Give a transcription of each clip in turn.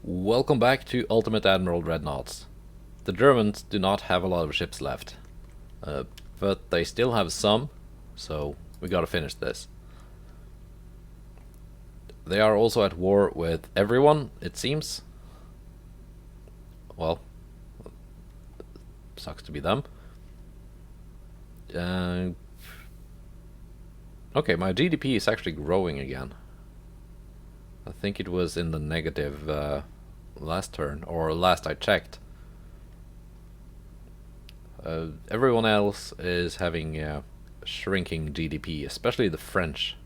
Welcome back to Ultimate Admiral Dreadnoughts. The Germans do not have a lot of ships left, but they still have some, so we gotta finish this. They are also at war with everyone, it seems. Well, sucks to be them. Okay, my GDP is actually growing again. I think it was in the negative last turn, or last I checked. Everyone else is having shrinking GDP, especially the French.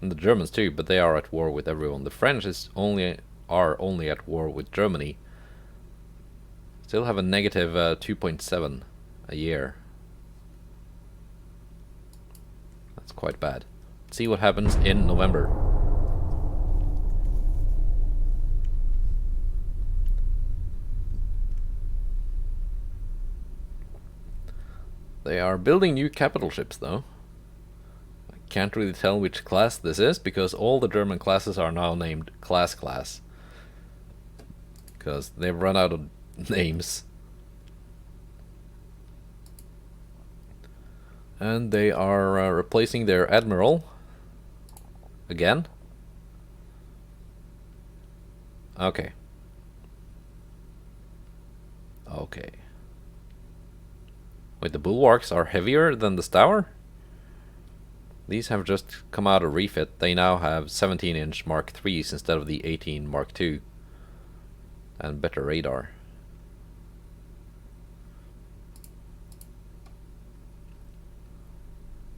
And the Germans too, but they are at war with everyone. The French are only at war with Germany. Still have a negative 2.7 a year. That's quite bad. Let's see what happens in November. They are building new capital ships though. I can't really tell which class this is because all the German classes are now named class. Because they've run out of names. And they are replacing their admiral again. Okay. Wait, the bulwarks are heavier than the Stour? These have just come out of refit. They now have 17-inch Mark IIIs instead of the 18 Mark II. And better radar.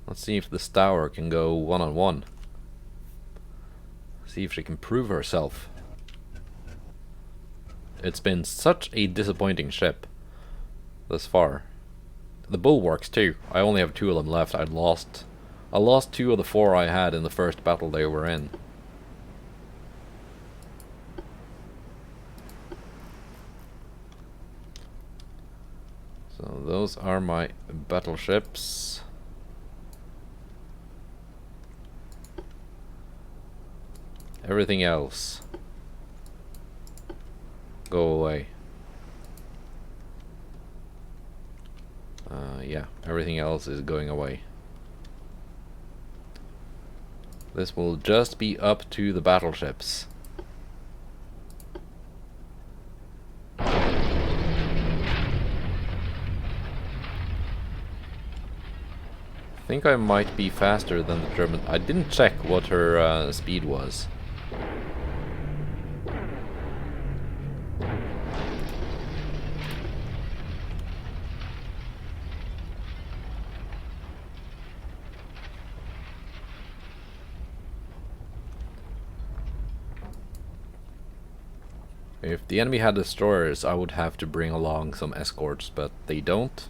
Let's see if the Stour can go one-on-one. See if she can prove herself. It's been such a disappointing ship thus far. The bulwarks too. I only have 2 of them left. I lost 2 of the 4 I had in the first battle they were in. So those are my battleships. Everything else, go away. Yeah, everything else is going away. This will just be up to the battleships. I think I might be faster than the German. I didn't check what her speed was. If the enemy had destroyers, I would have to bring along some escorts, but they don't.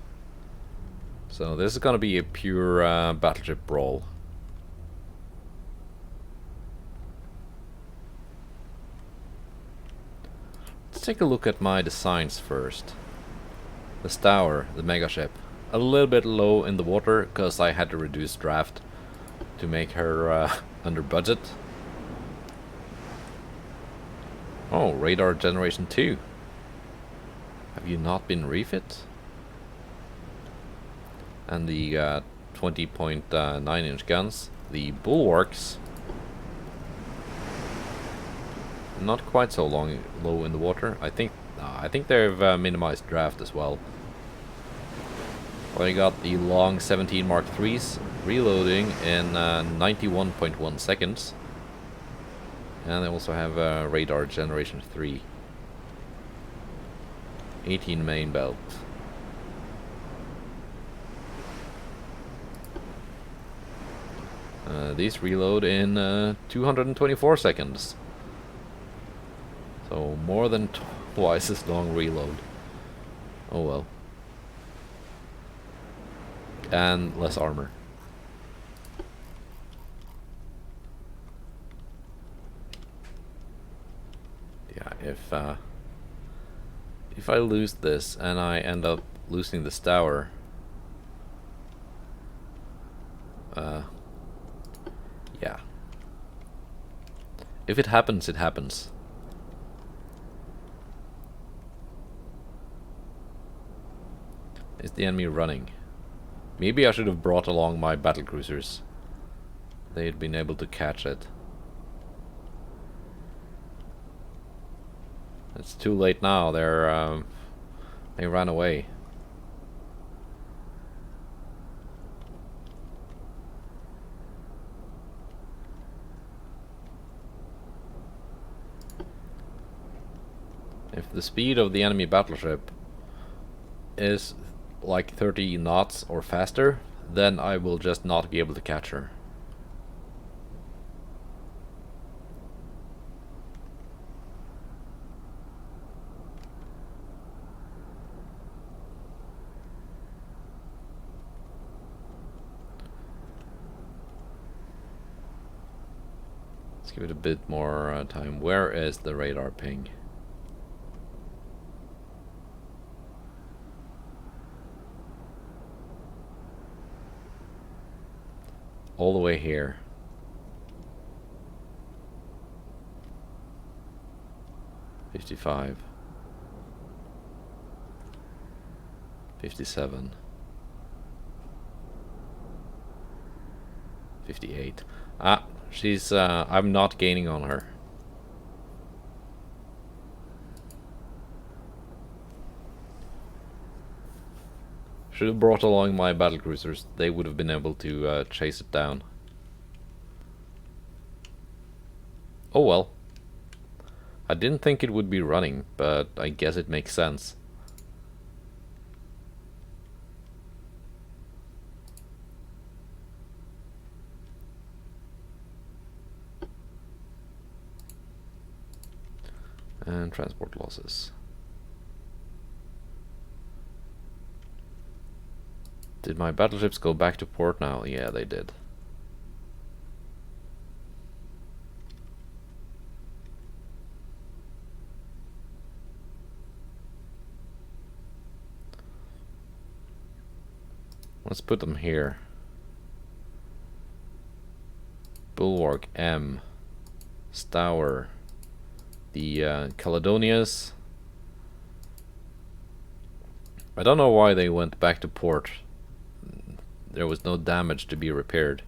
So this is gonna be a pure battleship brawl. Let's take a look at my designs first. The Stour, the mega ship, a little bit low in the water because I had to reduce draft to make her under budget. Oh, radar generation 2. Have you not been refit? And the 20.9-inch guns. The bulwarks, not quite so low in the water. I think they've minimized draft as well. Well, I got the long 17 Mark IIIs reloading in 91.1 seconds. And they also have radar generation 3. 18 main belt. These reload in 224 seconds. So more than twice as long reload. Oh well. And less armor. Yeah, if I lose this and I end up losing the Stour, yeah. If it happens, it happens. Is the enemy running? Maybe I should have brought along my battlecruisers. They'd been able to catch it. It's too late now. They ran away. If the speed of the enemy battleship is like 30 knots or faster, then I will just not be able to catch her. Let's give it a bit more time. Where is the radar ping? All the way here. $55. 57. 58. Ah, she's I'm not gaining on her. Should have brought along my battlecruisers. They would have been able to chase it down. Oh well. I didn't think it would be running, but I guess it makes sense. And transport losses. Did my battleships go back to port now? Yeah, they did. Let's put them here. Bulwark M. Stour. The Caledonias. I don't know why they went back to port. There was no damage to be repaired.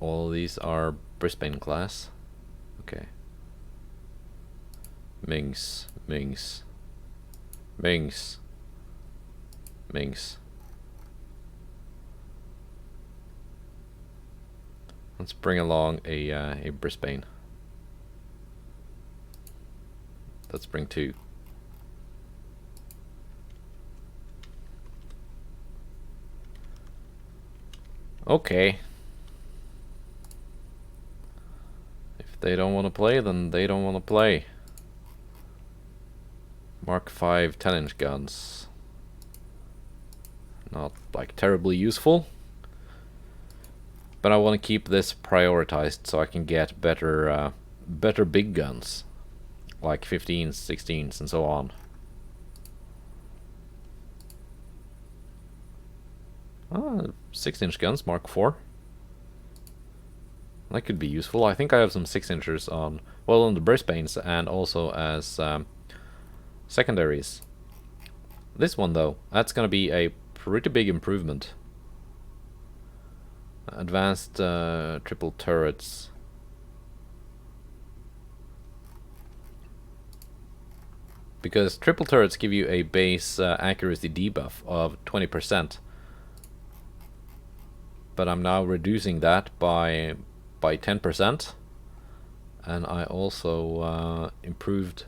All these are Brisbane class. Okay. Minx, Minx, Minx, Minx. Let's bring along a Brisbane. Let's bring two. Okay. If they don't want to play, then they don't want to play. Mark 5 10-inch guns. Not like terribly useful. But I want to keep this prioritized so I can get better better big guns. Like 15s, 16s and so on. 6-inch guns, Mark 4. That could be useful. I think I have some 6-inchers on, well, on the Brisbanes and also as secondaries. This one though, that's gonna be a pretty big improvement. Advanced triple turrets. Because triple turrets give you a base accuracy debuff of 20%. But I'm now reducing that by 10%. And I also improved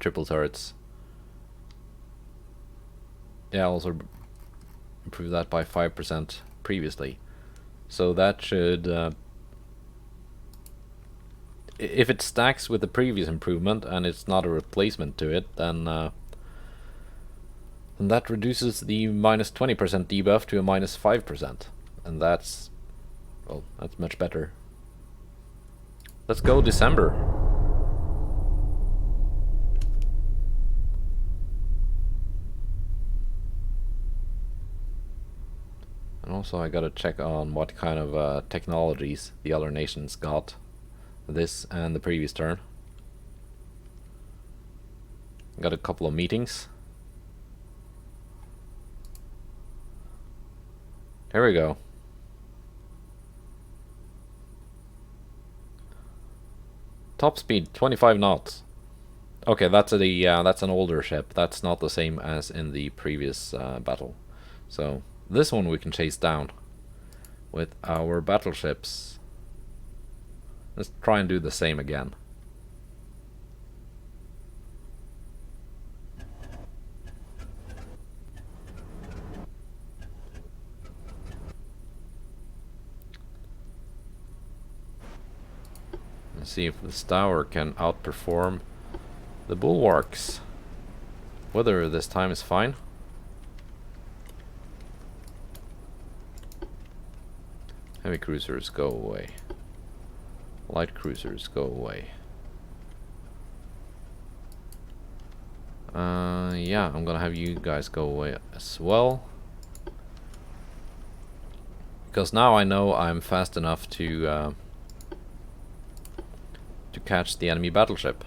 triple turrets. Yeah, I also improved that by 5% previously. So that should, if it stacks with the previous improvement and it's not a replacement to it, then that reduces the minus 20% debuff to a minus 5%. And that's, well, that's much better. Let's go December. And also I gotta check on what kind of technologies the other nations got this and the previous turn. Got a couple of meetings. Here we go. Top speed 25 knots. Okay, that's an older ship. That's not the same as in the previous battle. So this one we can chase down with our battleships. Let's try and do the same again. Let's see if this tower can outperform the bulwarks. Weather this time is fine. Heavy cruisers, go away. Light cruisers, go away. Yeah, I'm gonna have you guys go away as well. Because now I know I'm fast enough to catch the enemy battleship.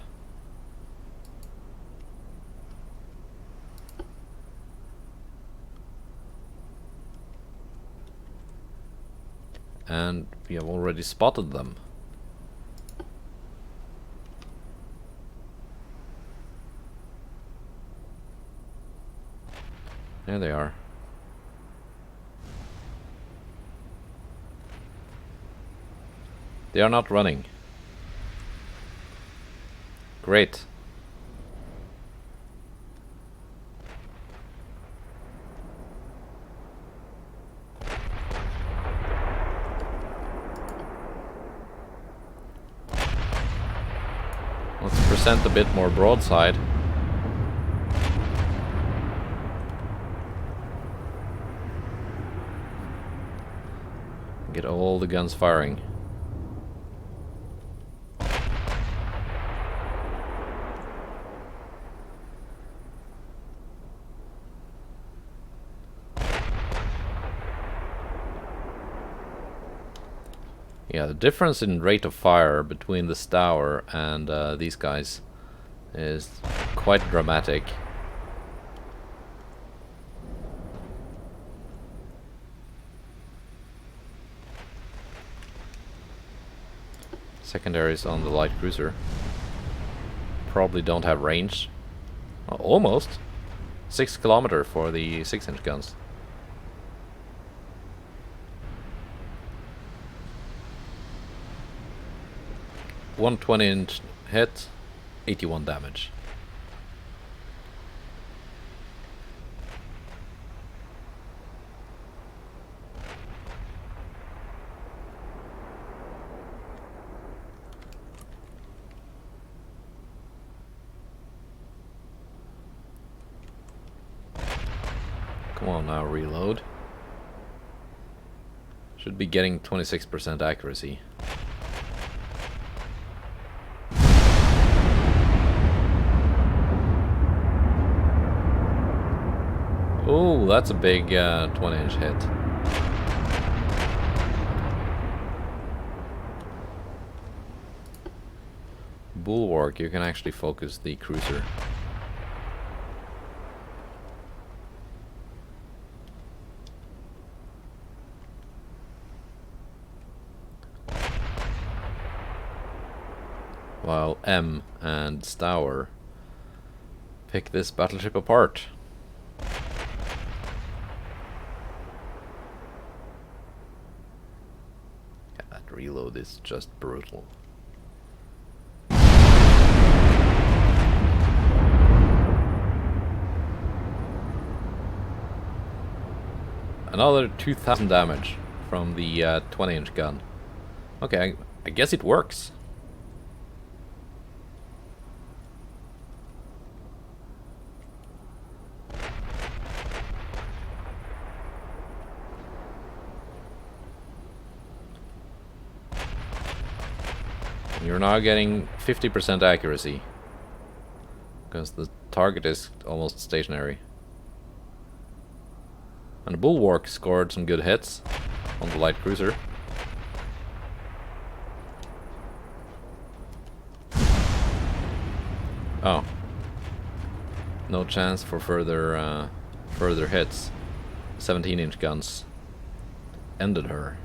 And we have already spotted them. There they are. They are not running. Great. Let's present a bit more broadside. Get all the guns firing. Yeah, the difference in rate of fire between this tower and these guys is quite dramatic. Secondaries on the light cruiser. Probably don't have range. Almost. 6 kilometers for the 6-inch guns. 120-inch hit, 81 damage. Come on now, reload. Should be getting 26% accuracy. Oh, that's a big 20-inch hit. Bulwark, you can actually focus the cruiser. While M and Stour pick this battleship apart. Yeah, that reload is just brutal. Another 2000 damage from the 20-inch gun. Okay, I guess it works. You're now getting 50% accuracy because the target is almost stationary. And the Bulwark scored some good hits on the light cruiser. Oh. No chance for further hits. 17-inch guns ended her.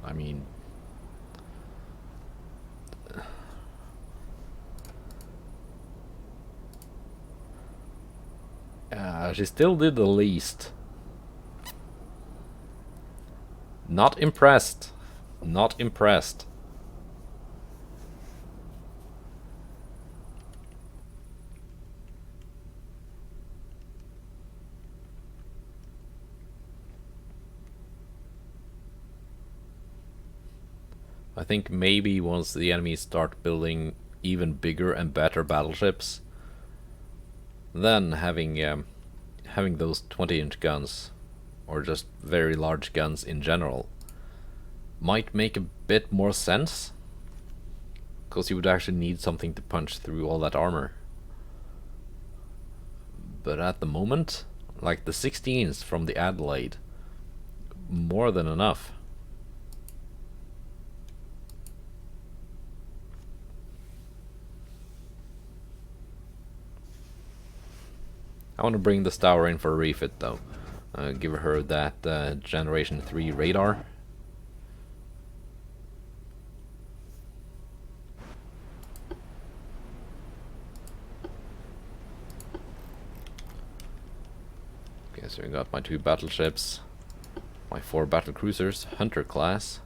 I mean, she still did the least. Not impressed. Not impressed. I think maybe once the enemies start building even bigger and better battleships, then having those 20-inch guns, or just very large guns in general, might make a bit more sense, because you would actually need something to punch through all that armor. But at the moment, like the 16s from the Adelaide, more than enough. I want to bring this tower in for a refit though. Give her that Generation 3 radar. Okay, so we got my 2 battleships, my 4 battle cruisers, Hunter class,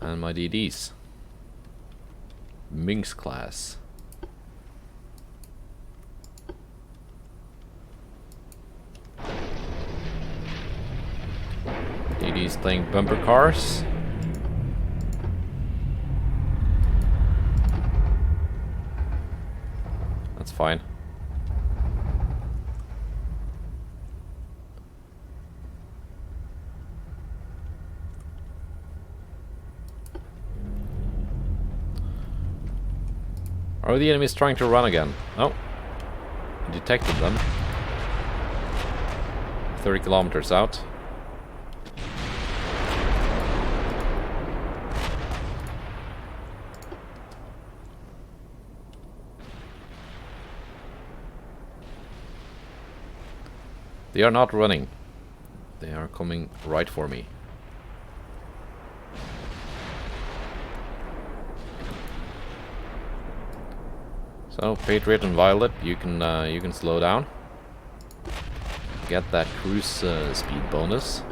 and my DDs, Minx class. DD's playing bumper cars. That's fine. Are the enemies trying to run again? Oh, detected them. 30 kilometers out. They are not running. They are coming right for me. So, Patriot and Violet, you can slow down. Get that cruise speed bonus.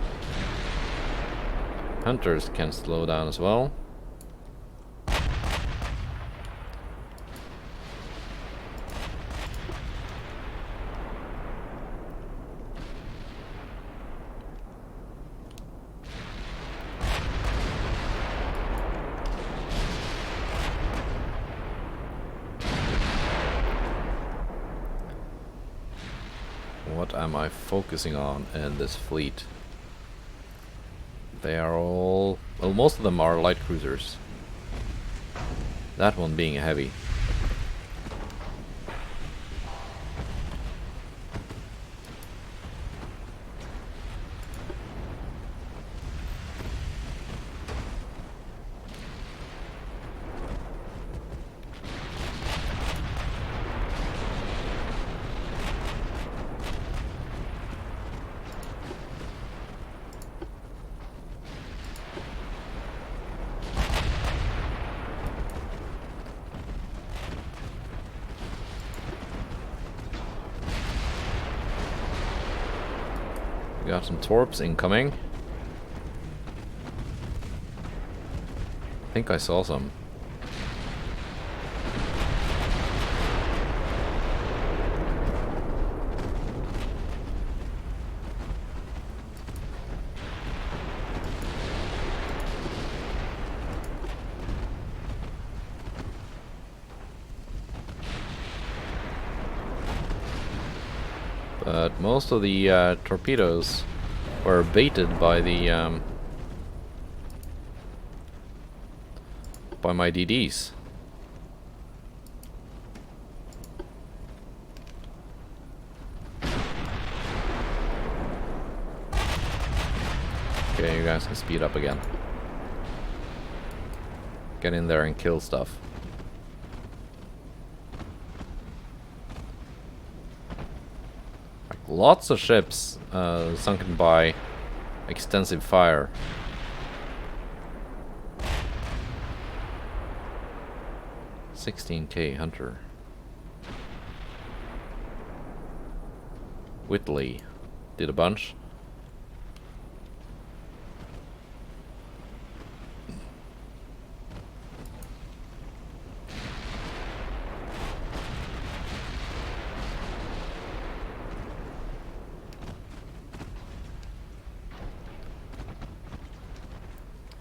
Hunters can slow down as well. What am I focusing on in this fleet? They are all... well, most of them are light cruisers. That one being a heavy. Got some torps incoming. I think I saw some. But most of the torpedoes were baited by the by my DDs. Okay, you guys can speed up again. Get in there and kill stuff. Like, lots of ships sunken by extensive fire. $16K Hunter. Whitley did a bunch.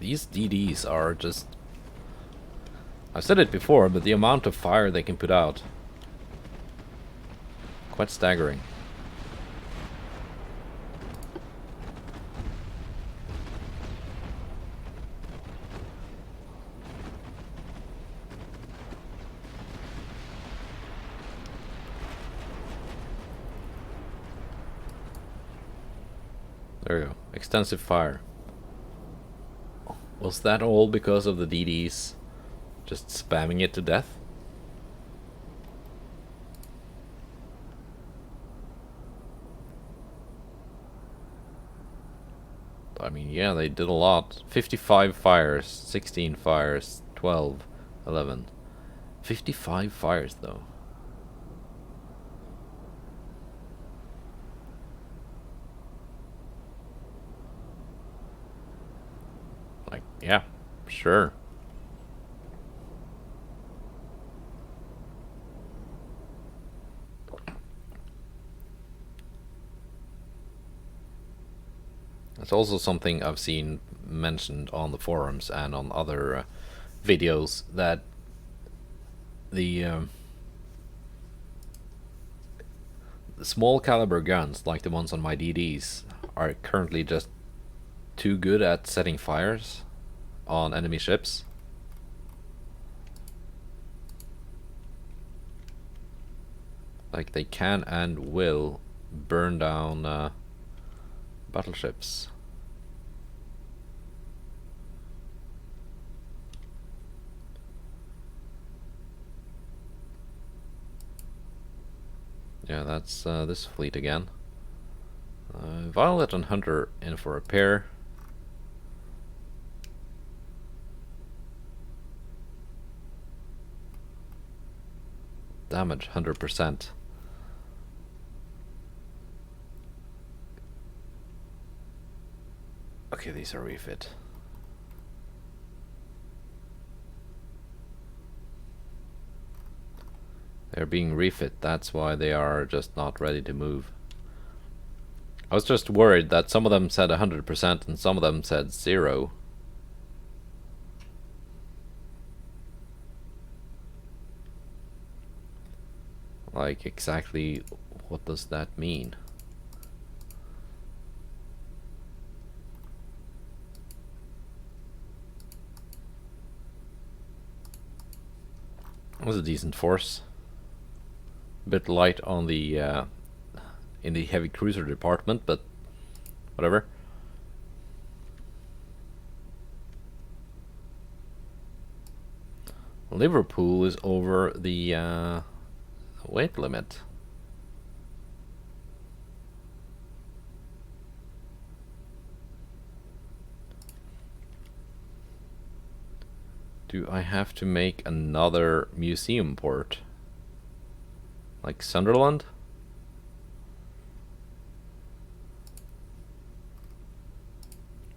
These DDs are just... I've said it before, but the amount of fire they can put out, quite staggering. There we go. Extensive fire. Was that all because of the DDs just spamming it to death? I mean, yeah, they did a lot. 55 fires, 16 fires, 12, 11. 55 fires, though. Like, yeah, sure. It's also something I've seen mentioned on the forums and on other videos, that the small caliber guns, like the ones on my DDs, are currently just too good at setting fires on enemy ships. Like, they can and will burn down battleships. Yeah, that's this fleet again. Violet and Hunter in for repair. Damage 100%. Okay, these are refit. They're being refit, that's why they are just not ready to move. I was just worried that some of them said 100% and some of them said 0. Like, exactly what does that mean? It was a decent force. A bit light on the in the heavy cruiser department, but whatever. Liverpool is over the weight limit. Do I have to make another museum port? Like Sunderland?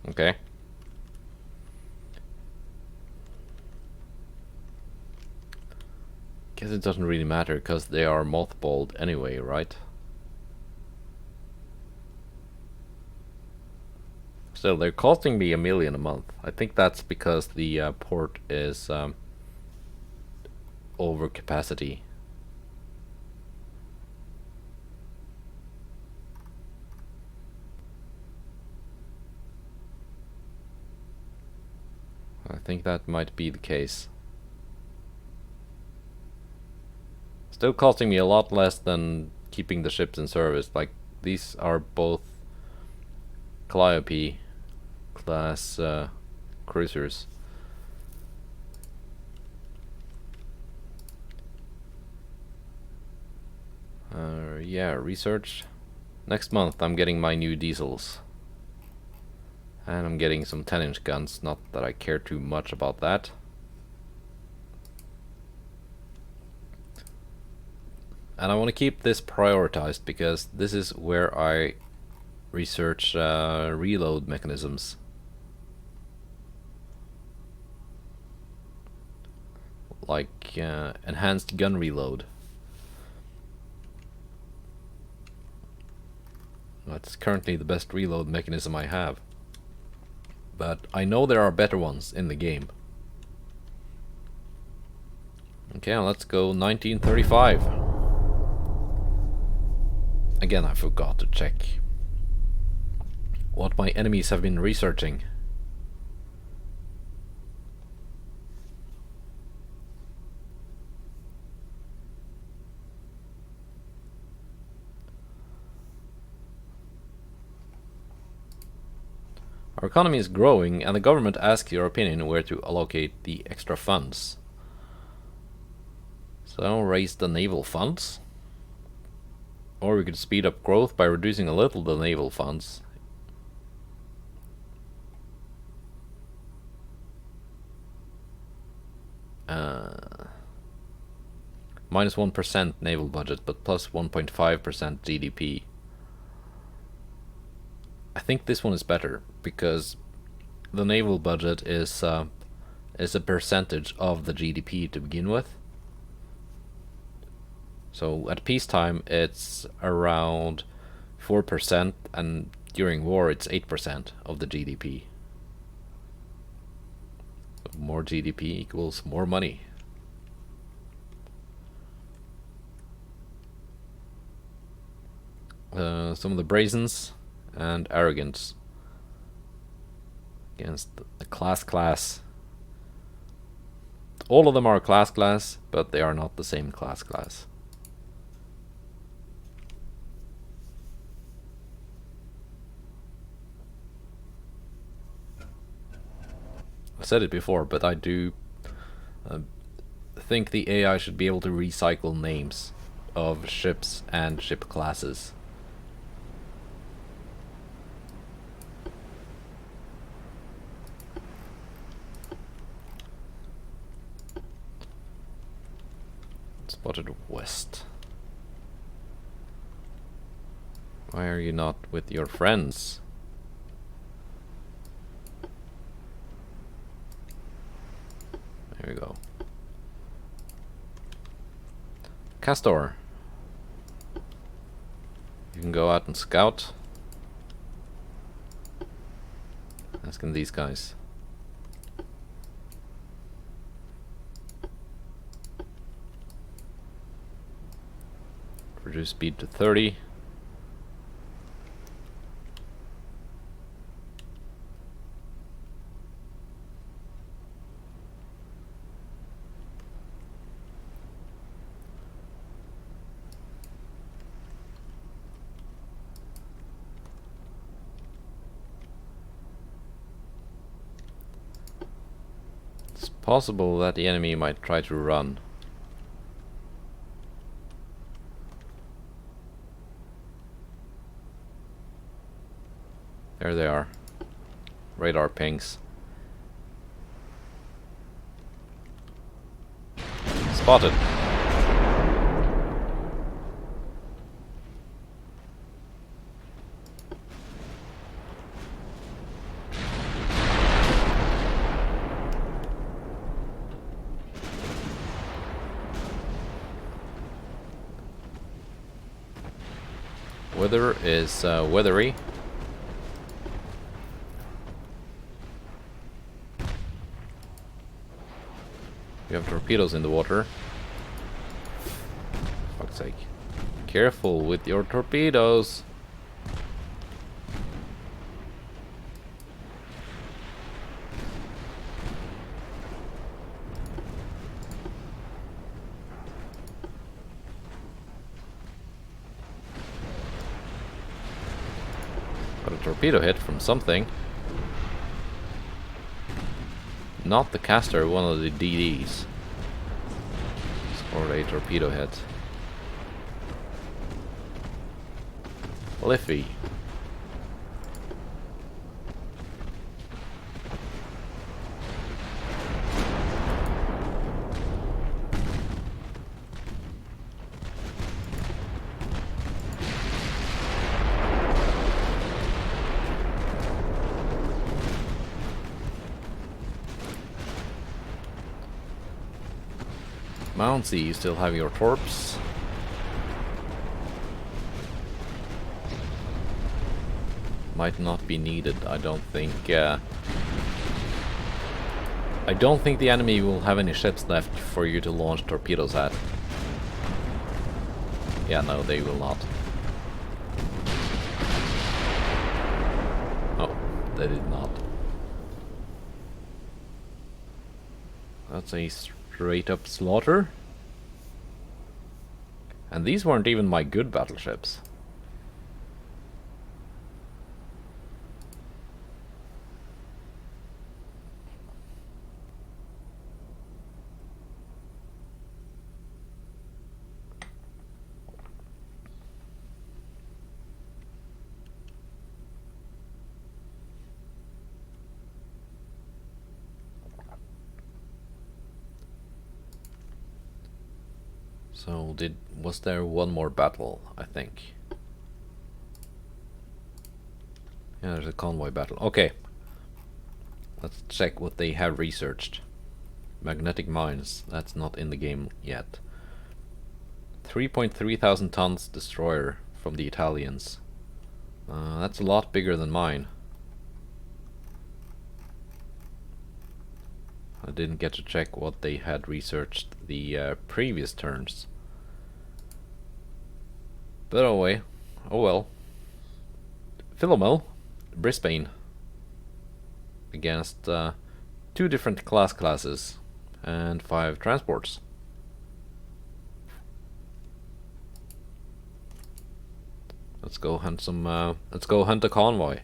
Okay. Guess it doesn't really matter because they are mothballed anyway, right? Still, they're costing me $1 million a month. I think that's because the port is over capacity. I think that might be the case. Still costing me a lot less than keeping the ships in service. Like, these are both Calliope class cruisers. Yeah, research. Next month I'm getting my new diesels. And I'm getting some 10-inch guns, not that I care too much about that. And I want to keep this prioritized because this is where I research reload mechanisms. Like enhanced gun reload. That's currently the best reload mechanism I have. But I know there are better ones in the game. Okay, let's go 1935. Again, I forgot to check what my enemies have been researching. Our economy is growing, and the government asks your opinion where to allocate the extra funds. So, raise the naval funds. Or we could speed up growth by reducing a little the naval funds. Minus 1% naval budget, but plus 1.5% GDP. I think this one is better because the naval budget is a percentage of the GDP to begin with. So at peacetime it's around 4%, and during war it's 8% of the GDP. So more GDP equals more money. Some of the brazens and arrogance against the class. All of them are class, but they are not the same class. I said it before, but I do think the AI should be able to recycle names of ships and ship classes. Spotted west. Why are you not with your friends? There we go. Castor. You can go out and scout. Asking these guys. Reduce speed to 30. It's possible that the enemy might try to run. There they are. Radar pings. Spotted. Weather is weathery. We have torpedoes in the water. Fuck's sake. Careful with your torpedoes. torpedo hit from something. Not the caster, one of the DDs. Scored a torpedo hit. Liffey. Mountsy, you still have your torps. Might not be needed, I don't think. I don't think the enemy will have any ships left for you to launch torpedoes at. Yeah, no, they will not. Oh, they did not. That's a straight up slaughter. And these weren't even my good battleships. So was there one more battle, I think? Yeah, there's a convoy battle. Okay. Let's check what they have researched. Magnetic mines, that's not in the game yet. 3.3 thousand tons destroyer from the Italians. That's a lot bigger than mine. I didn't get to check what they had researched the previous turns. But oh well. Philomel, Brisbane. Against 2 different classes and 5 transports. Let's go hunt some. Let's go hunt a convoy.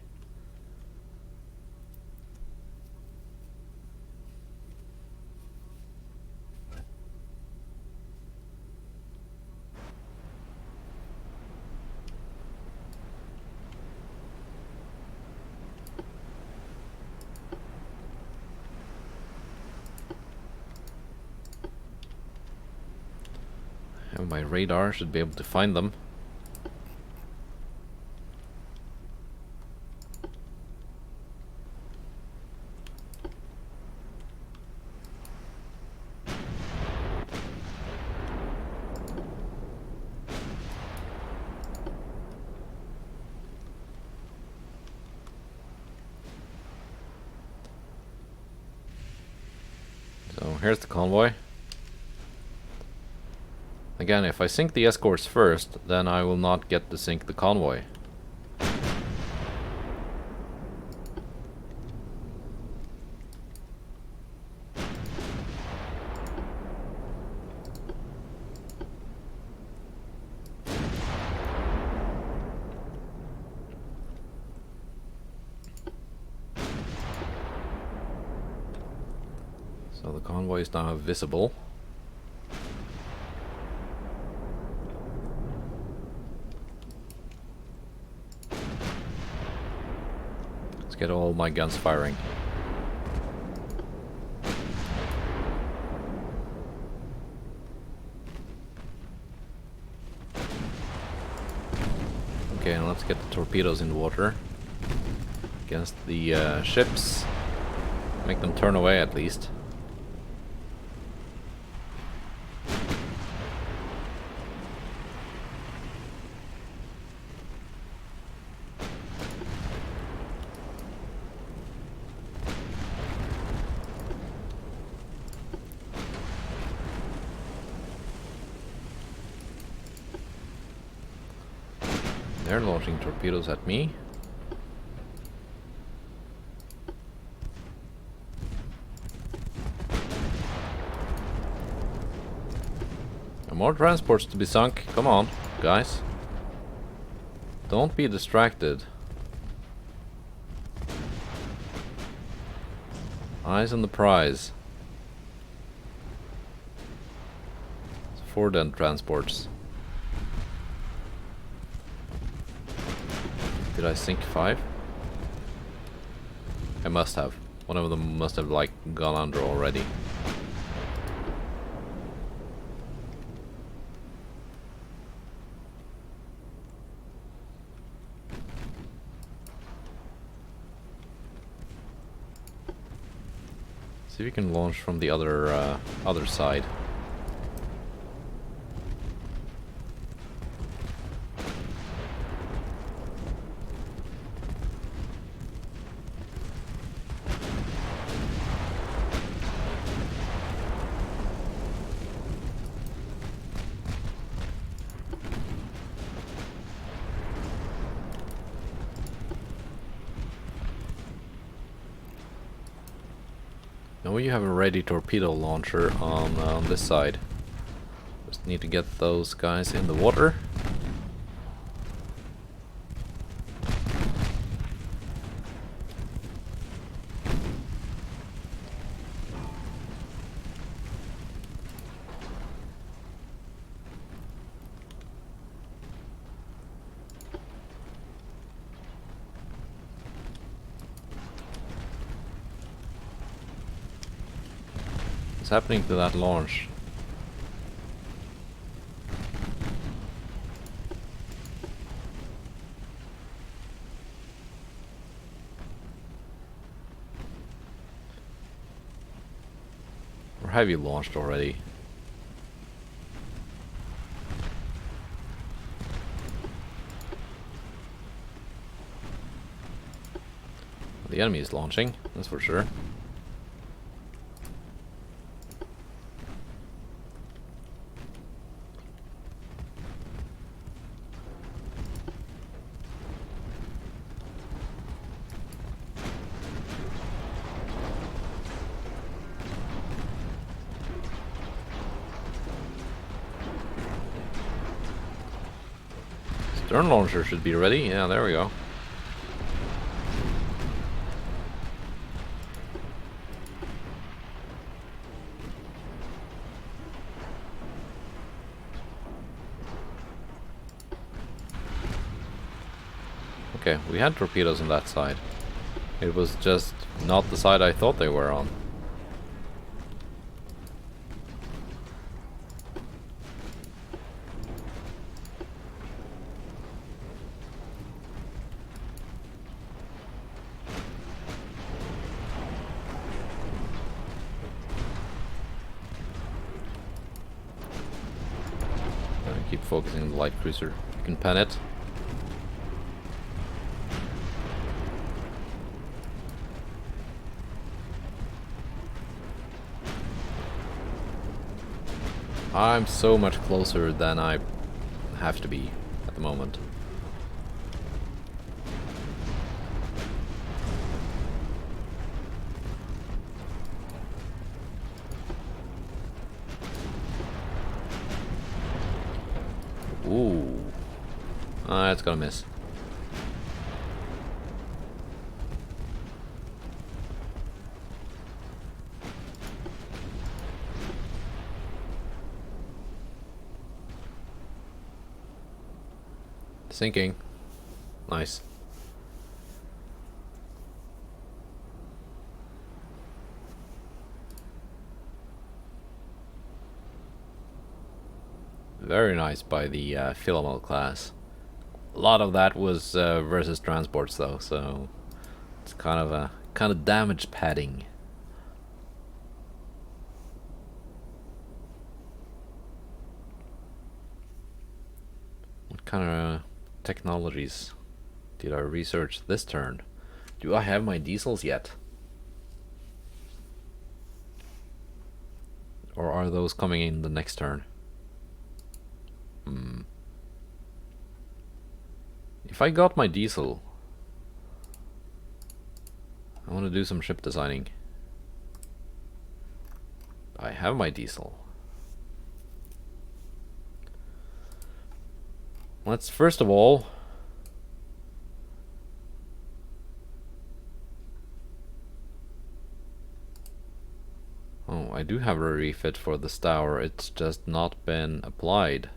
And my radar should be able to find them. So here's the convoy. Again, if I sink the escorts first, then I will not get to sink the convoy. So the convoy is now visible. Get all my guns firing. Okay, and let's get the torpedoes in the water against the ships. Make them turn away at least. They're launching torpedoes at me. And more transports to be sunk. Come on, guys. Don't be distracted. Eyes on the prize. 4 then transports. Did I sink 5? I must have. One of them must have like gone under already. See if we can launch from the other side. Now you have a ready torpedo launcher on this side. Just need to get those guys in the water. What's happening to that launch? Or have you launched already? The enemy is launching, that's for sure. Stern launcher should be ready. Yeah, there we go. Okay, we had torpedoes on that side. It was just not the side I thought they were on. Keep focusing on the light cruiser. You can pen it. I'm so much closer than I have to be at the moment. Ooh. Ah, it's gonna miss. Sinking. Nice. Very nice by the Philomel class. A lot of that was versus transports though, so it's kind of damage padding. What kind of technologies did I research this turn? Do I have my diesels yet? Or are those coming in the next turn? If I got my diesel, I want to do some ship designing. I have my diesel. Let's first of all Oh, I do have a refit for the Stour, it's just not been applied.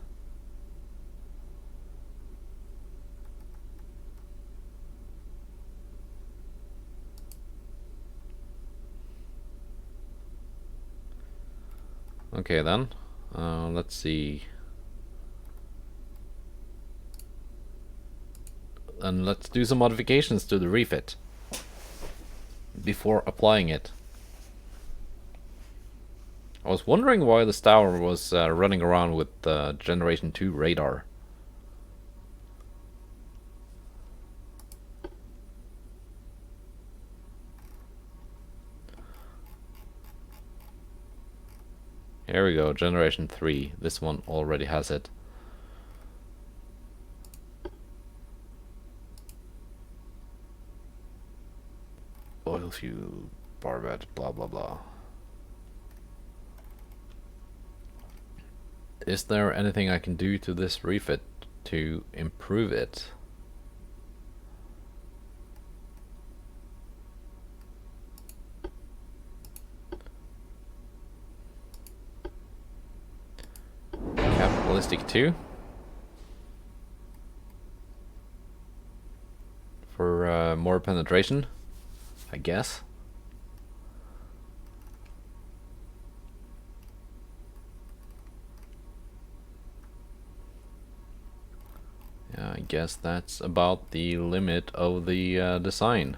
Okay then, let's see. And let's do some modifications to the refit before applying it. I was wondering why the Stour was running around with Generation 2 radar. Here we go, Generation 3. This one already has it. Oil fuel, barbette, blah blah blah. Is there anything I can do to this refit to improve it? Capitalistic 2 for more penetration, I guess. Yeah, I guess that's about the limit of the design.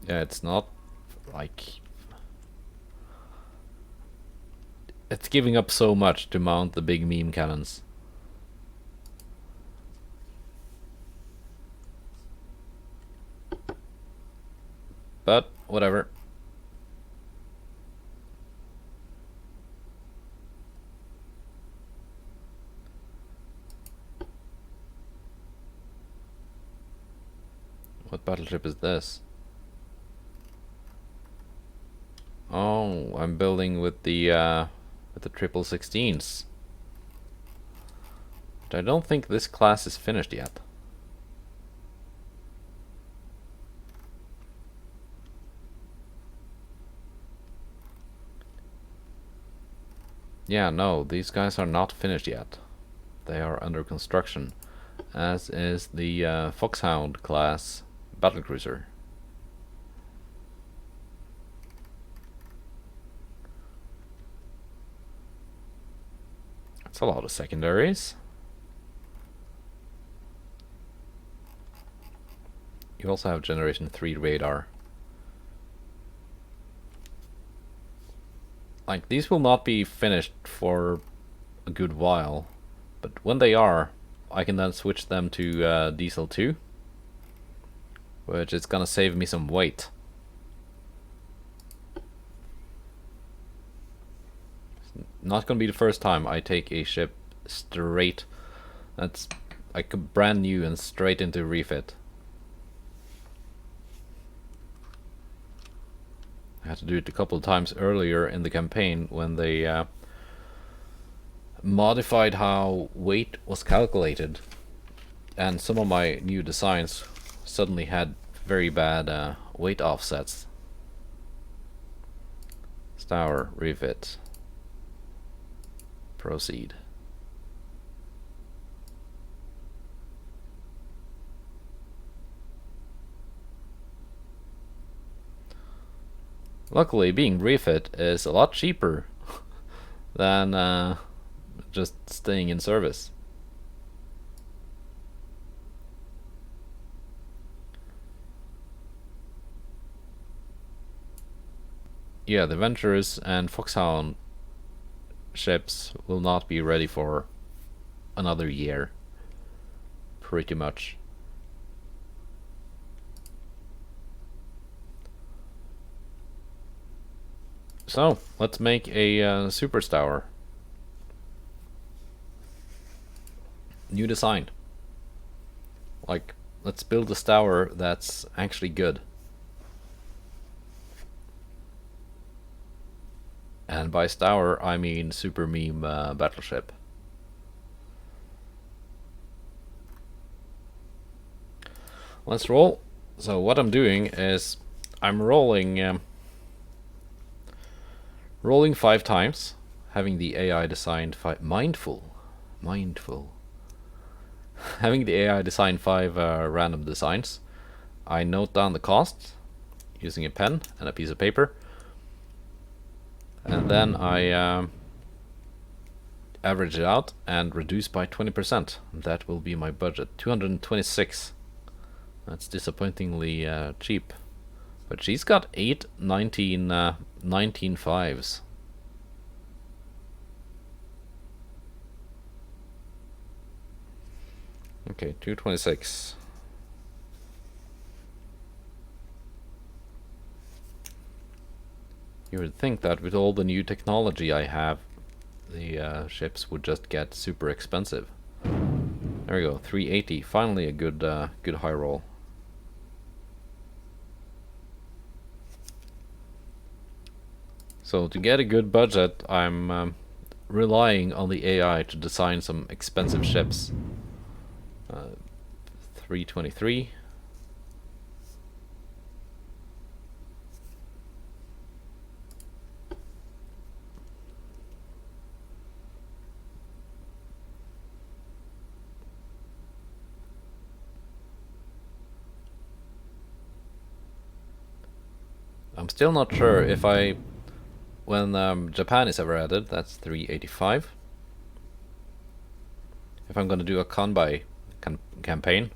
Yeah, it's not like it's giving up so much to mount the big meme cannons. But whatever. What battleship is this? Oh, I'm building with the 1616s. But I don't think this class is finished yet. Yeah, no, these guys are not finished yet. They are under construction, as is the Foxhound class battlecruiser. That's a lot of secondaries. You also have Generation 3 radar. Like, these will not be finished for a good while, but when they are, I can then switch them to Diesel 2, which is gonna save me some weight. It's not gonna be the first time I take a ship straight, that's like brand new and straight into refit. I had to do it a couple of times earlier in the campaign when they modified how weight was calculated, and some of my new designs suddenly had very bad weight offsets. Stour, refit. Proceed. Luckily, being refit is a lot cheaper than just staying in service. Yeah, the Venturers and Foxhound ships will not be ready for another year, pretty much. So, let's make a Super Stour. New design. Like, let's build a Stour that's actually good. And by Stour, I mean Super Meme Battleship. Let's roll. So what I'm doing is I'm rolling 5 times, having the AI design 5 mindful. Having the AI design 5 random designs. I note down the cost using a pen and a piece of paper, and then I average it out and reduce by 20%. That will be my budget. 226. That's disappointingly cheap. But she's got 8, 19, 19 fives. Okay, 226. You would think that with all the new technology I have, the ships would just get super expensive. There we go, 380. Finally a good high roll. So to get a good budget, I'm relying on the AI to design some expensive ships. 323. I'm still not sure if when Japan is ever added, that's 385. If I'm going to do a Kanbai campaign,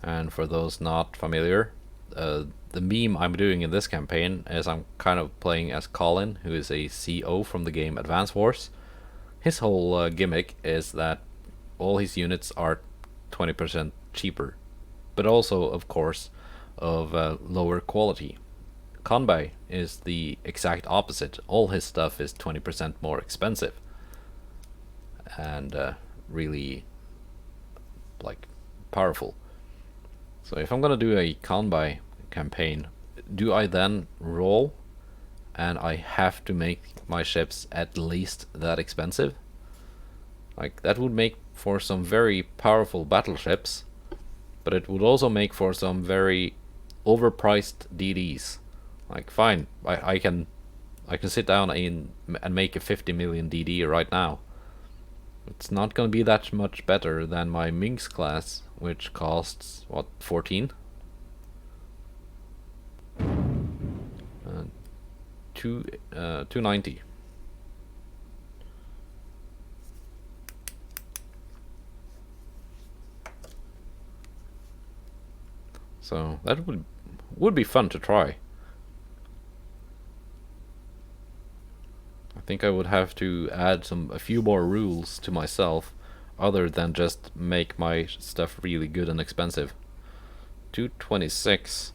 and for those not familiar, the meme I'm doing in this campaign is I'm kind of playing as Colin, who is a CO from the game Advance Wars. His whole gimmick is that all his units are 20% cheaper, but also, of course, of lower quality. Kanbai is the exact opposite. All his stuff is 20% more expensive, and really, like, powerful. So if I'm gonna do a Kanbai campaign, do I then roll and I have to make my ships at least that expensive? Like, that would make for some very powerful battleships, but it would also make for some very overpriced DDs. Like, fine, I can sit down and make a 50 million DD right now. It's not going to be that much better than my Minx class, which costs, what, 14? 290. So that would be fun to try. I think I would have to add a few more rules to myself, other than just make my stuff really good and expensive. 226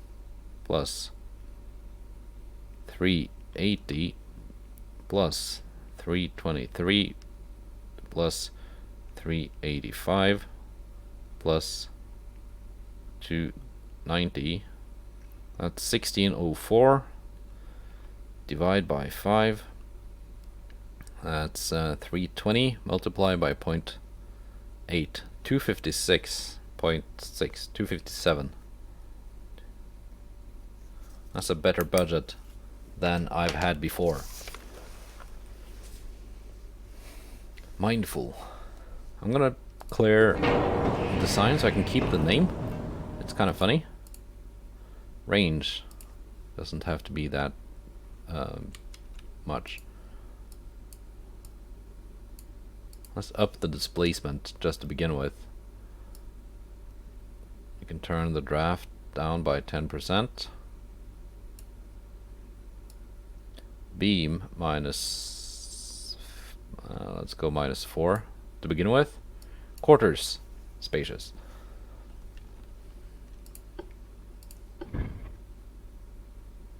plus 380 plus 323 plus 385 plus 290. That's 1604. Divide by 5. That's 320 multiplied by 0.8. 256.6. 257. That's a better budget than I've had before. Mindful. I'm gonna clear the sign so I can keep the name. It's kind of funny. Range doesn't have to be that much. Let's up the displacement just to begin with. You can turn the draft down by 10%. Beam minus, let's go -4 to begin with. Quarters, spacious.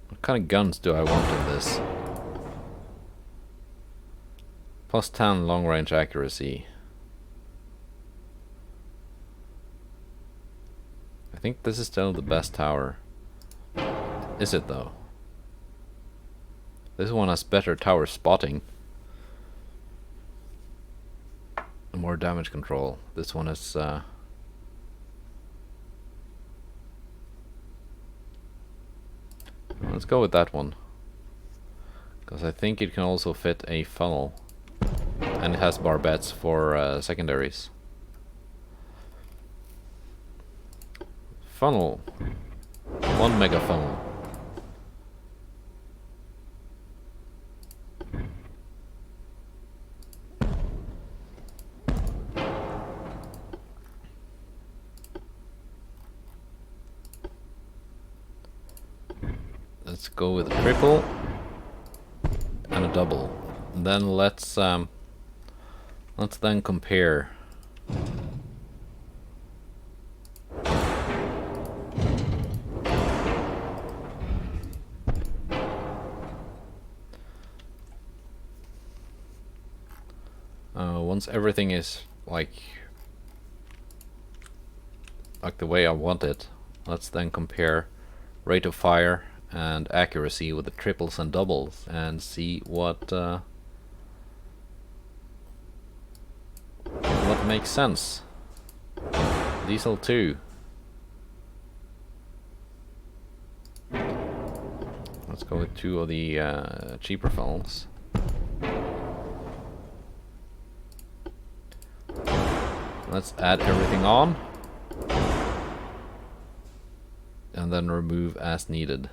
What kind of guns do I want in this? +10 long range accuracy. I think this is still the best tower. Is it though? This one has better tower spotting and more damage control. This one is Let's go with that one. Because I think it can also fit a funnel. And it has barbettes for secondaries. Funnel. 1 mega funnel. Let's go with a triple and a double. And then let's then compare. Once everything is like the way I want it, let's then compare rate of fire and accuracy with the triples and doubles and see what makes sense. Diesel 2. Let's go with 2 of the cheaper funnels. Let's add everything on and then remove as needed.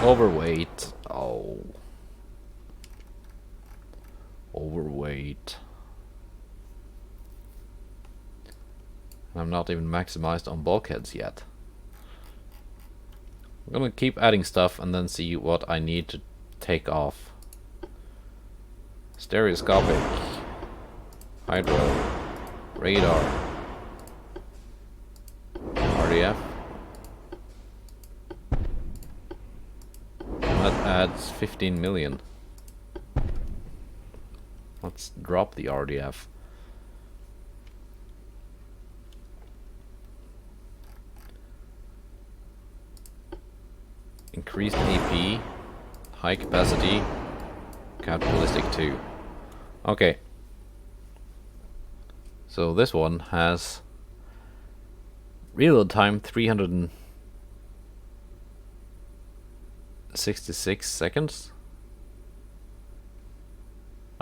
Overweight. Oh. Overweight. I'm not even maximized on bulkheads yet. I'm gonna keep adding stuff and then see what I need to take off. Stereoscopic. Hydro. Radar. RDF. That adds 15 million. Let's drop the RDF. Increased AP, high capacity, counter ballistic 2. Okay. So this one has reload time 366 seconds.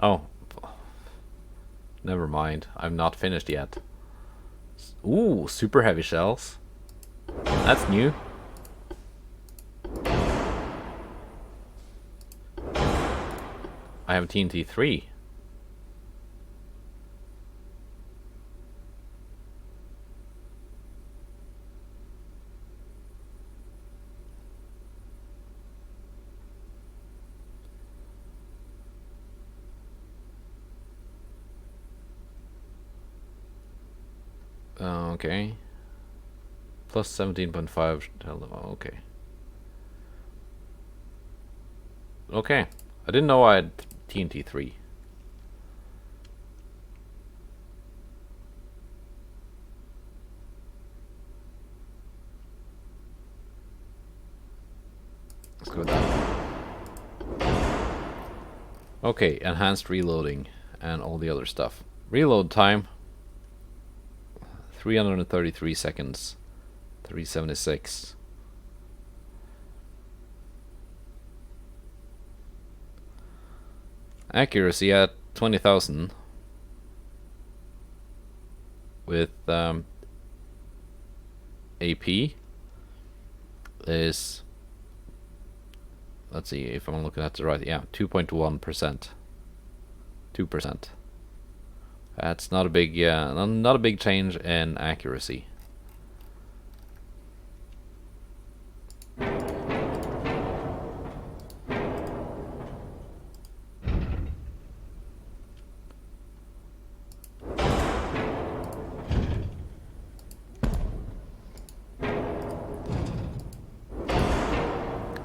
Oh. Never mind, I'm not finished yet. Ooh, super heavy shells. That's new. I have TNT 3. Okay. Plus 17.5. Okay. Okay. I didn't know I had TNT 3. Let's go with that. Okay, enhanced reloading and all the other stuff. Reload time 333 seconds. 376. Accuracy at 20,000 with AP is, let's see if I'm looking at the right, yeah, 2.1%. 2%. That's not a big, not a big change in accuracy.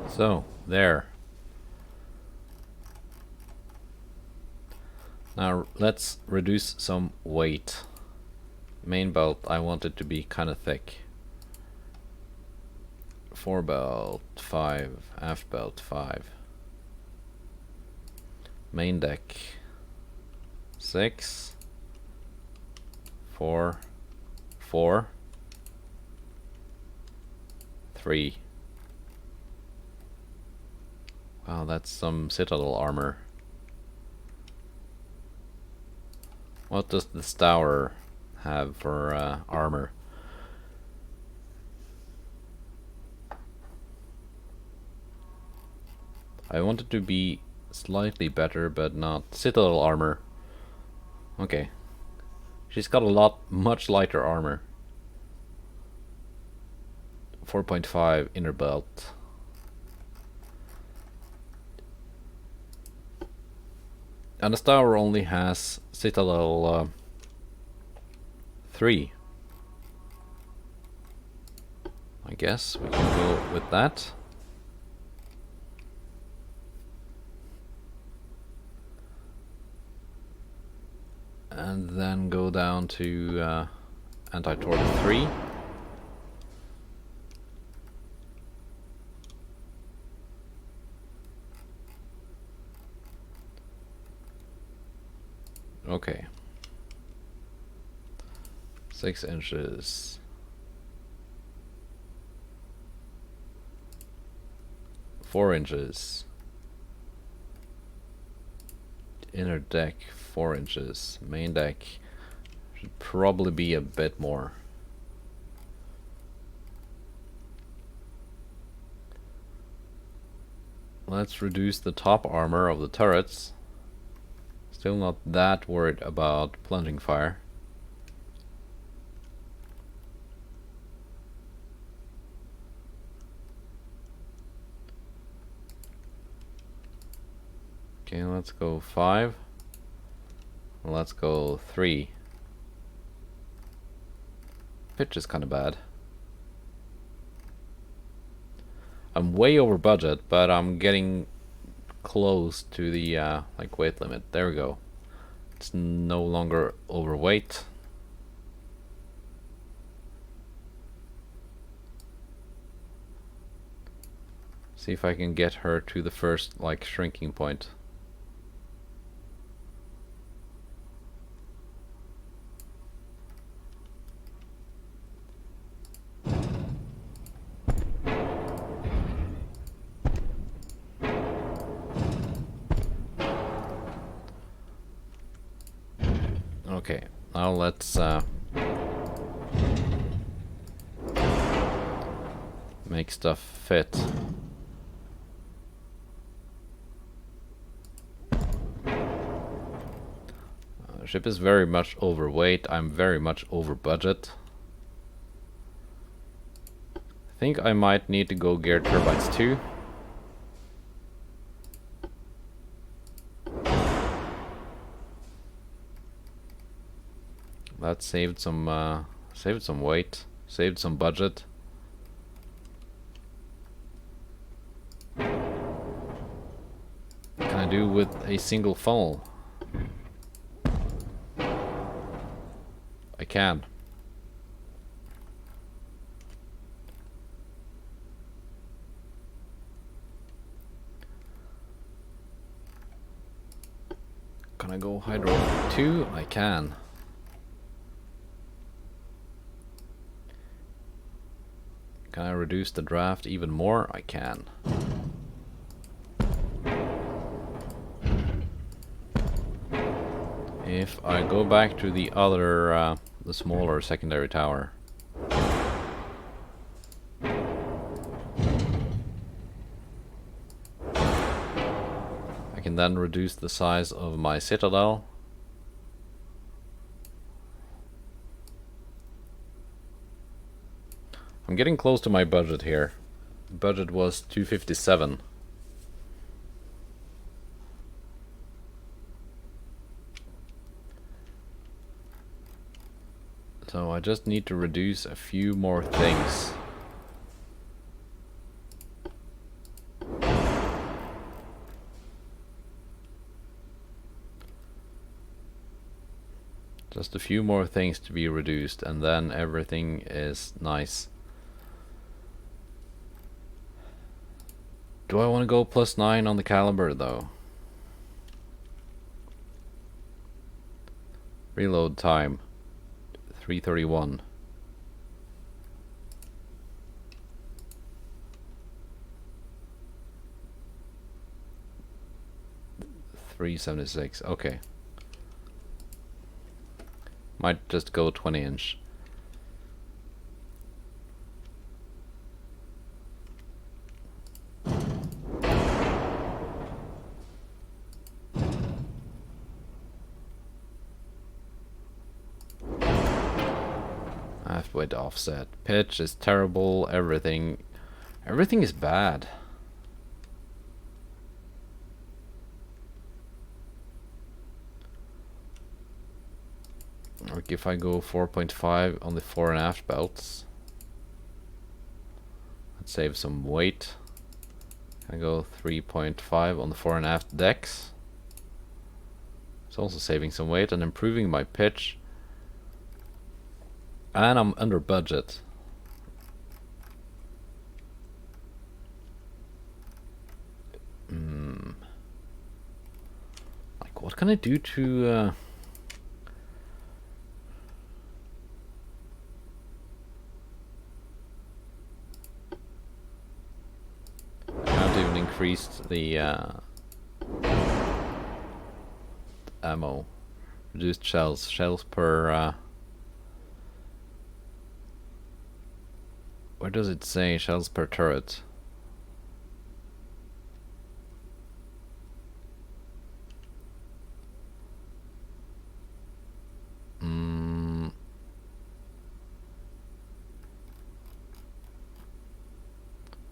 So, there. Now let's reduce some weight. main belt, I want it to be kind of thick. Fore belt 5, aft belt 5. Main deck 6, 4, 4, 3. Wow, that's some citadel armor. What does this tower have for armor? I want it to be slightly better, but not citadel armor. Okay. She's got a much lighter armor. 4.5 inner belt. And the tower only has citadel 3. I guess we can go with that. And then go down to anti-torpedo 3. Okay. 6 inches. 4 inches. Inner deck 4 inches. Main deck should probably be a bit more. Let's reduce the top armor of the turrets. Still not that worried about plunging fire. Okay, let's go 5. Let's go 3. Pitch is kind of bad. I'm way over budget, but I'm getting close to the like weight limit. There we go. It's no longer overweight. See if I can get her to the first like shrinking point. Okay, now let's make stuff fit. Ship is very much overweight. I'm very much over budget. I think I might need to go gear turbines too. That saved some weight, saved some budget. What can I do with a single funnel? I can. Can I go hydro 2? I can. Can I reduce the draft even more? I can. If I go back to the other, the smaller secondary tower. I can then reduce the size of my citadel. I'm getting close to my budget here. Budget was 257. So I just need to reduce a few more things. Just a few more things to be reduced, and then everything is nice. Do I want to go +9 on the caliber though? Reload time 331. .376. Okay. Might just go 20-inch. I have to wait to offset. Pitch is terrible. Everything is bad. Like if I go 4.5 on the fore and aft belts, let's save some weight. I go 3.5 on the fore and aft decks. It's also saving some weight and improving my pitch. And I'm under budget. Like, what can I do to... I haven't even increased the ammo. Reduced shells per... where does it say shells per turret?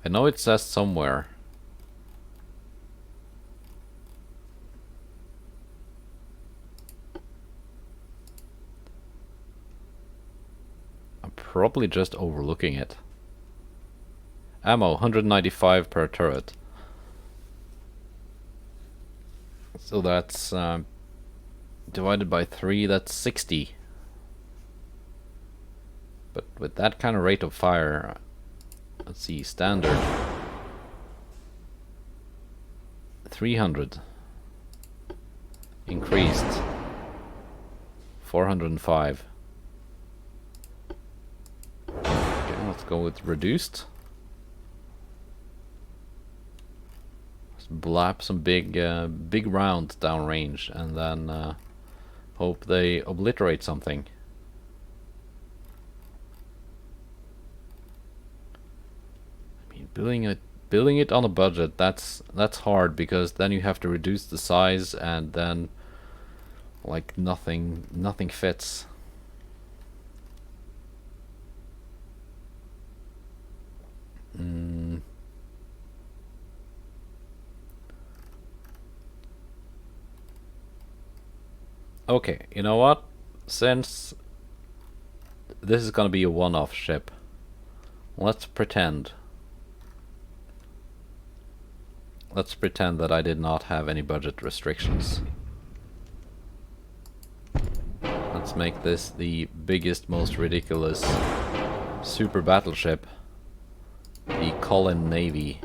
I know it says somewhere. I'm probably just overlooking it. Ammo, 195 per turret. So that's divided by 3, that's 60. But with that kind of rate of fire, let's see, standard 300. Increased 405. Okay, let's go with reduced. Blap some big rounds downrange, and then hope they obliterate something. I mean, building it on a budget, that's hard, because then you have to reduce the size, and then like nothing fits. Okay, you know what? Since this is gonna be a one-off ship, let's pretend that I did not have any budget restrictions. Let's make this the biggest, most ridiculous super battleship the Colin Navy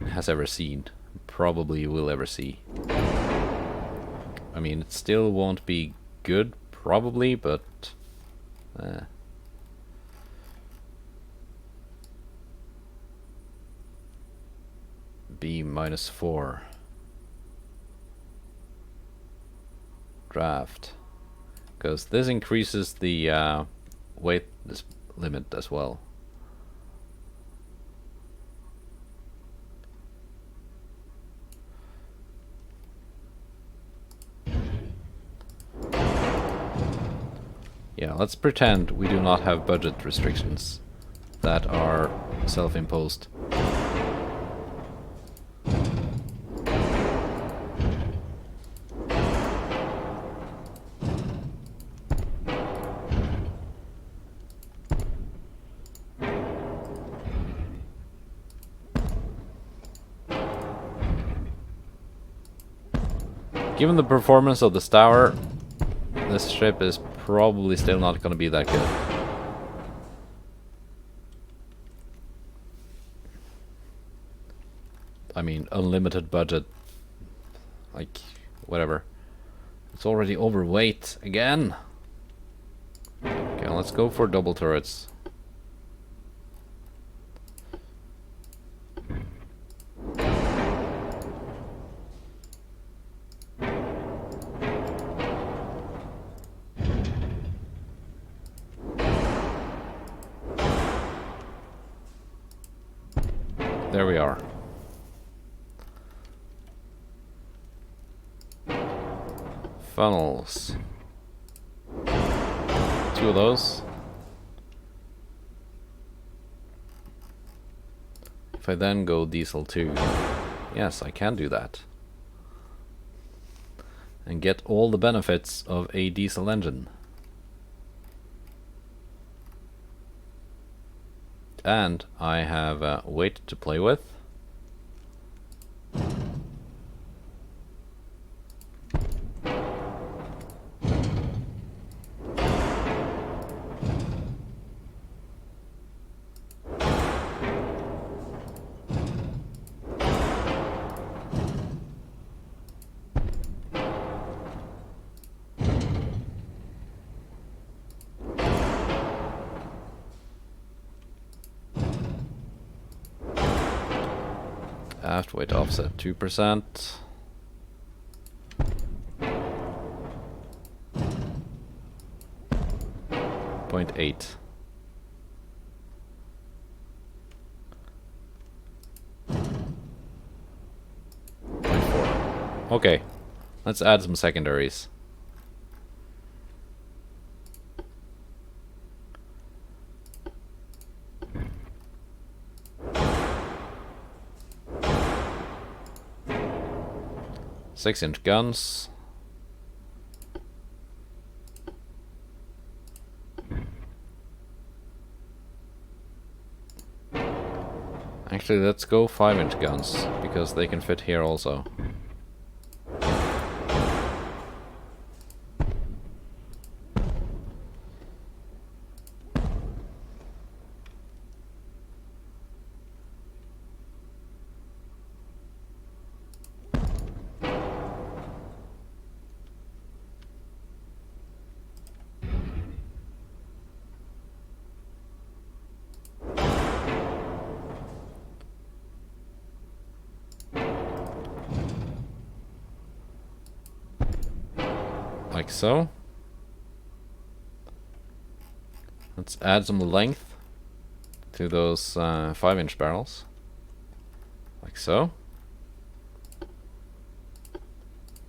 has ever seen, probably will ever see. I mean, it still won't be good, probably, but B -4 draft, because this increases the weight limit as well. Yeah, let's pretend we do not have budget restrictions that are self-imposed. Given the performance of the Stour, this ship is probably still not going to be that good. I mean, unlimited budget. Like, whatever. It's already overweight again. Okay, let's go for double turrets. There we are. Funnels. 2 of those. If I then go diesel 2, yes, I can do that. And get all the benefits of a diesel engine. And I have weight to play with. Aft weight offset 2%. Point 8. Okay, let's add some secondaries. Six-inch guns. Actually, let's go 5-inch guns, because they can fit here also. Like so. Let's add some length to those 5-inch barrels. Like so.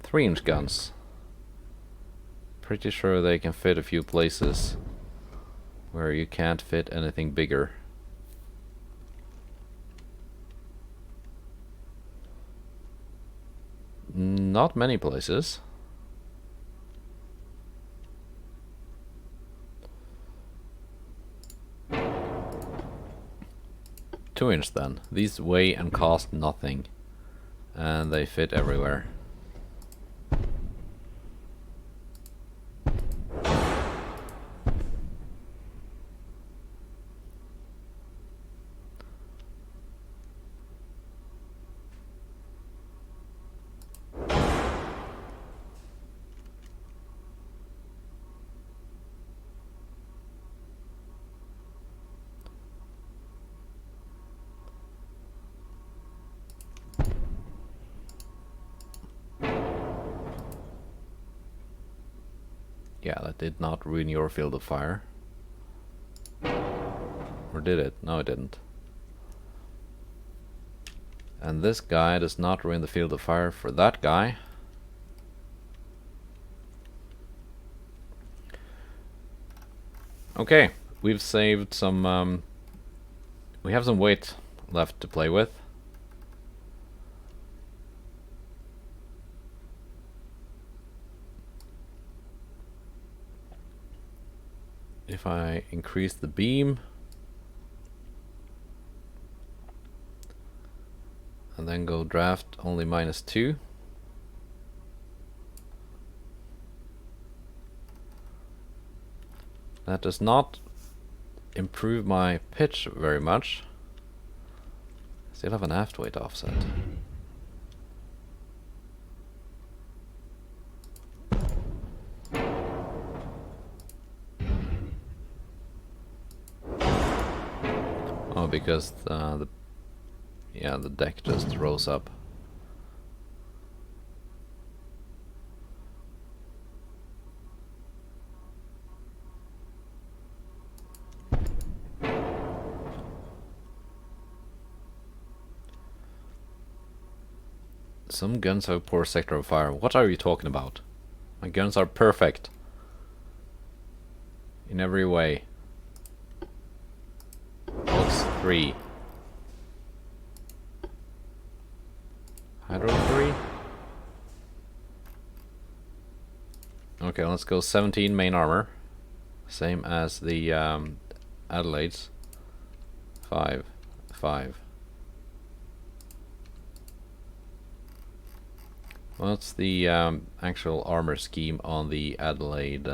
3-inch guns. Pretty sure they can fit a few places where you can't fit anything bigger. Not many places. Two-inch then. These weigh and cost nothing, and they fit everywhere. Yeah, that did not ruin your field of fire. Or did it? No, it didn't. And this guy does not ruin the field of fire for that guy. Okay, we've saved some... we have some weight left to play with. If I increase the beam and then go draft only -2, That does not improve my pitch very much. Still have an aft weight offset. Oh, because the deck just rose up. Some guns have poor sector of fire. What are you talking about? My guns are perfect. In every way. Box 3. Hydro 3. Okay, let's go 17 main armor. Same as the Adelaide's. 5. 5. What's the actual armor scheme on the Adelaide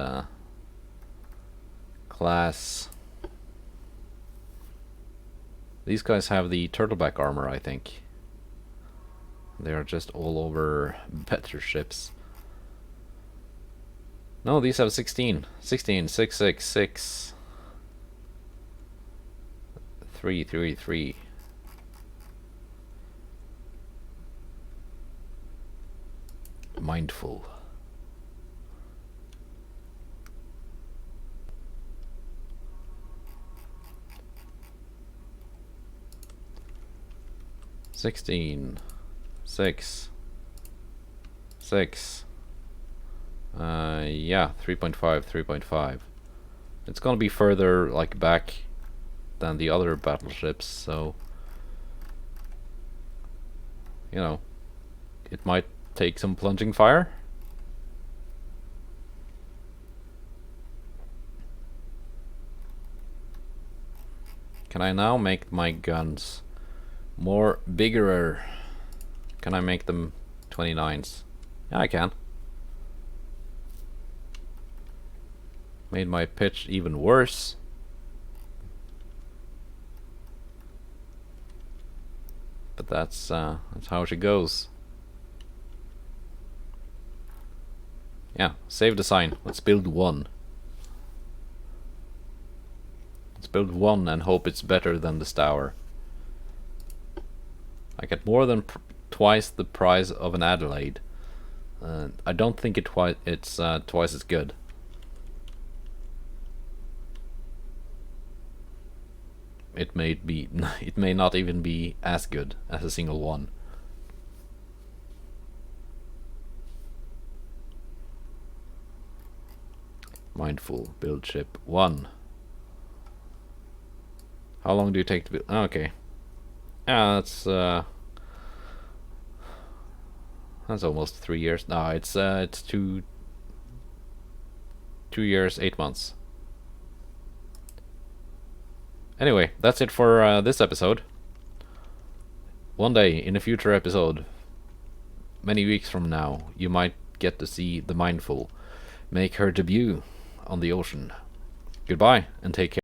class? These guys have the turtleback armor, I think. They are just all over better ships. No, these have 16. 16, 6, 6, 6. 3, 3, 3. Mindful. $16, 6, 6. Yeah, 3.5, 3.5. It's gonna be further like back than the other battleships, so you know, it might take some plunging fire. Can I now make my guns more bigger? Can I make them 29s? Yeah, I can. Made my pitch even worse. But that's how she goes. Yeah, save design. Let's build one. Let's build one and hope it's better than the Stour. I get more than twice the price of an Adelaide. I don't think it's twice as good. It may be. It may not even be as good as a single one. Mindful build ship 1. How long do you take to build? Oh, okay. Yeah, that's almost 3 years. No, it's 2 years 8 months. Anyway, that's it for this episode. One day in a future episode, many weeks from now, you might get to see the Mindful make her debut on the ocean. Goodbye and take care.